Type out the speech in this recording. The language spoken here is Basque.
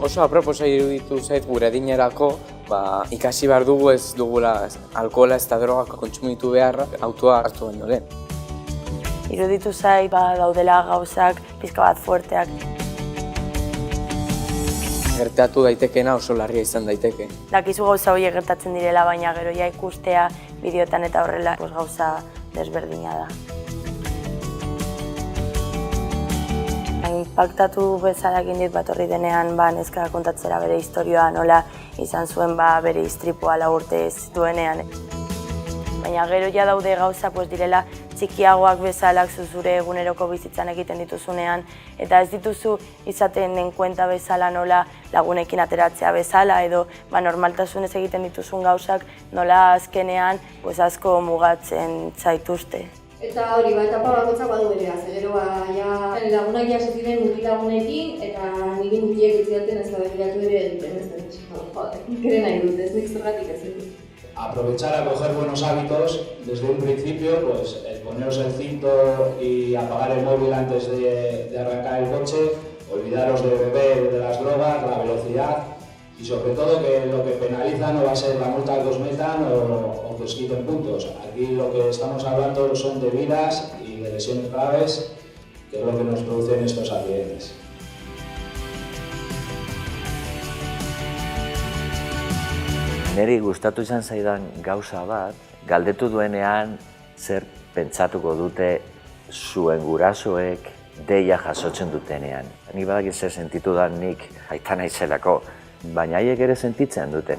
Oso aproposa iruditu zait gure adinerako, ikasi behar dugu ez dugula alkohola ez da drogak kontsumitu beharra autoa hartu baino lehen. Iruditu zait daudela gauzak pizka bat fuerteak. Gertatu daitekeena oso larria izan daiteke. Dakizu gauza horiek gertatzen direla, baina gero ja ikustea bideotan eta horrela gauza desberdina da. Inpaktatu bezala egin dit bat horri denean neska kontatzera bere istorioa nola izan zuen bere istripua 4 urte zituenean. Baina gero ja daude gauza direla txikiagoak bezalak zure eguneroko bizitzan egiten dituzunean eta ez dituzu izaten enkuenta bezala nola lagunekin ateratzea bezala edo normaltasunez egiten dituzun gauzak nola azkenean asko mugatzen zaituzte. Eta hori, etapa bakoitzak badu berea, gero lagunak jasi ziren mutilagunekin eta niri mutilek ez zidaten ez da begiratu ere egiten ez da gire nahi dut, ez nik zergatik ez dut. Aprovechar a coger buenos hábitos desde un principio, pues el poneros el cinto y apagar el móvil antes de arrancar el coche, olvidaros de beber, de las drogas, la velocidad y sobre todo que lo que penaliza no va a ser la multa que os metan o que os quiten puntos. Aquí lo que estamos hablando son de vidas y de lesiones graves, que es lo que nos producen estos accidentes. Neri gustatu izan zaidan gauza bat, galdetu duenean zer pentsatuko dute zuen gurasoek deia jasotzen dutenean. Nik badakit zer sentitu da nik aita naizelako, baina haiek ere sentitzen dute.